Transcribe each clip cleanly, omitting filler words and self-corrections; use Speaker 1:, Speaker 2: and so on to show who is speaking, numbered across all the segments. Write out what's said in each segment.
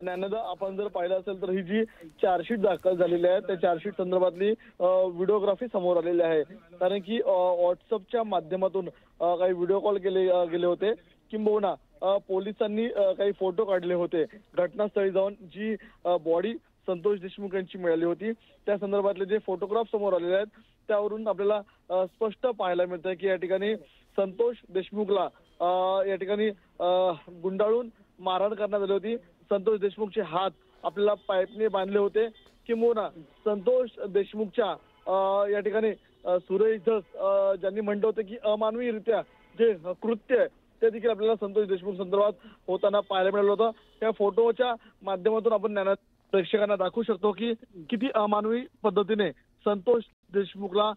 Speaker 1: ज्ञानदा, आपण जर पाहिलं असेल तर ही जी चार्जशीट दाखल झालेली आहे त्या चार्जशीट संदर्भातली व्हिडिओग्राफी समोर आलेली आहे। कारण की व्हॉट्सअपच्या माध्यमातून काही व्हिडिओ कॉल गेले होते, किंबहुना पोलिसांनी काही फोटो काढले होते घटनास्थळी जाऊन, जी बॉडी संतोष देशमुख यांची मिळाली होती त्या संदर्भातले जे फोटोग्राफ समोर आलेले आहेत त्यावरून आपल्याला स्पष्ट पाहायला मिळतंय की या ठिकाणी संतोष देशमुखला या ठिकाणी गुंडाळून मारहाण करण्यात आली होती। संतोष देशमुखचे हात आपल्याला पाईपने बांधले होते, किंबहुना संतोष देशमुखच्या या ठिकाणी सुरेश धस ज्यांनी म्हटलं होतं की अमानवीरित्या जे कृत्य आहे ते देखील आपल्याला संतोष देशमुख संदर्भात होताना पाहायला मिळालं होतं। त्या फोटोच्या माध्यमातून आपण प्रेक्षकांना दाखवू शकतो की किती अमानवी पद्धतीने संतोष देशमुखला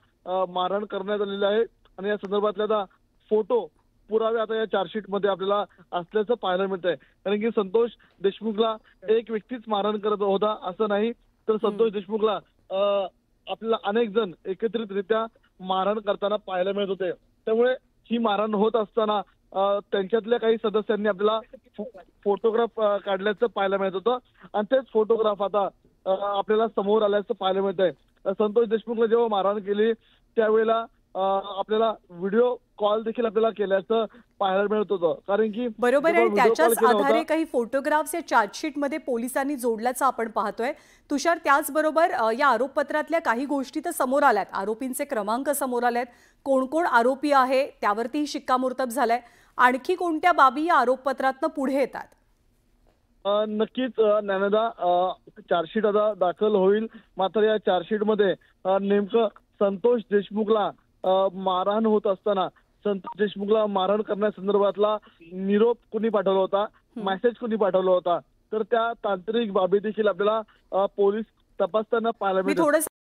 Speaker 1: मारहाण करण्यात आलेलं आहे। आणि या संदर्भातल्या फोटो पुरावे आता या चार्जशीट मध्ये आपल्याला असल्याचं पाहायला मिळतंय। कारण की संतोष देशमुखला एक व्यक्तीच मारहाण करत होता असं नाही, तर संतोष देशमुखला आपल्याला अनेक जण एकत्रितरित्या मारहाण करताना पाहायला मिळत होते। त्यामुळे ही मारहाण होत असताना त्यांच्यातल्या काही सदस्यांनी आपल्याला फोटोग्राफ काढल्याचं पाहायला मिळत होतं आणि तेच फोटोग्राफ आता आपल्याला समोर आल्याचं पाहायला मिळत आहे। संतोष देशमुखला जेव्हा मारहाण केली त्यावेळेला आपल्याला व्हिडिओ कॉल देखील आपल्याला केल्याचं पाहायला मिळत होतं। कारण की
Speaker 2: बरोबर आहे, त्याच्याच आधारे काही फोटोग्राफ्स या चार्जशीट मध्ये पोलिसांनी जोडल्याचं आपण पाहतोय। तुषार, त्याचबरोबर या आरोपपत्रातल्या काही गोष्टी तर समोर आल्यात, आरोपींचे क्रमांक समोर आलेत, कोण कोण आरोपी आहे त्यावरती शिक्कामोर्तब झालंय, आणखी कोणत्या बाबी या आरोपपत्रातनं पुढे येतात?
Speaker 1: नक्कीच ज्ञानदा, चार्जशीट आता दाखल होईल, मात्र या चार्जशीट मध्ये नेमकं संतोष देशमुखला मारहाण होत असताना संतोष देशमुखला मारहाण करण्यासंदर्भातला निरोप कुणी पाठवला होता, मेसेज कुणी पाठवला होता, तर त्या तांत्रिक बाबी देखील आपल्याला पोलीस तपासताना पाहायला मिळतात।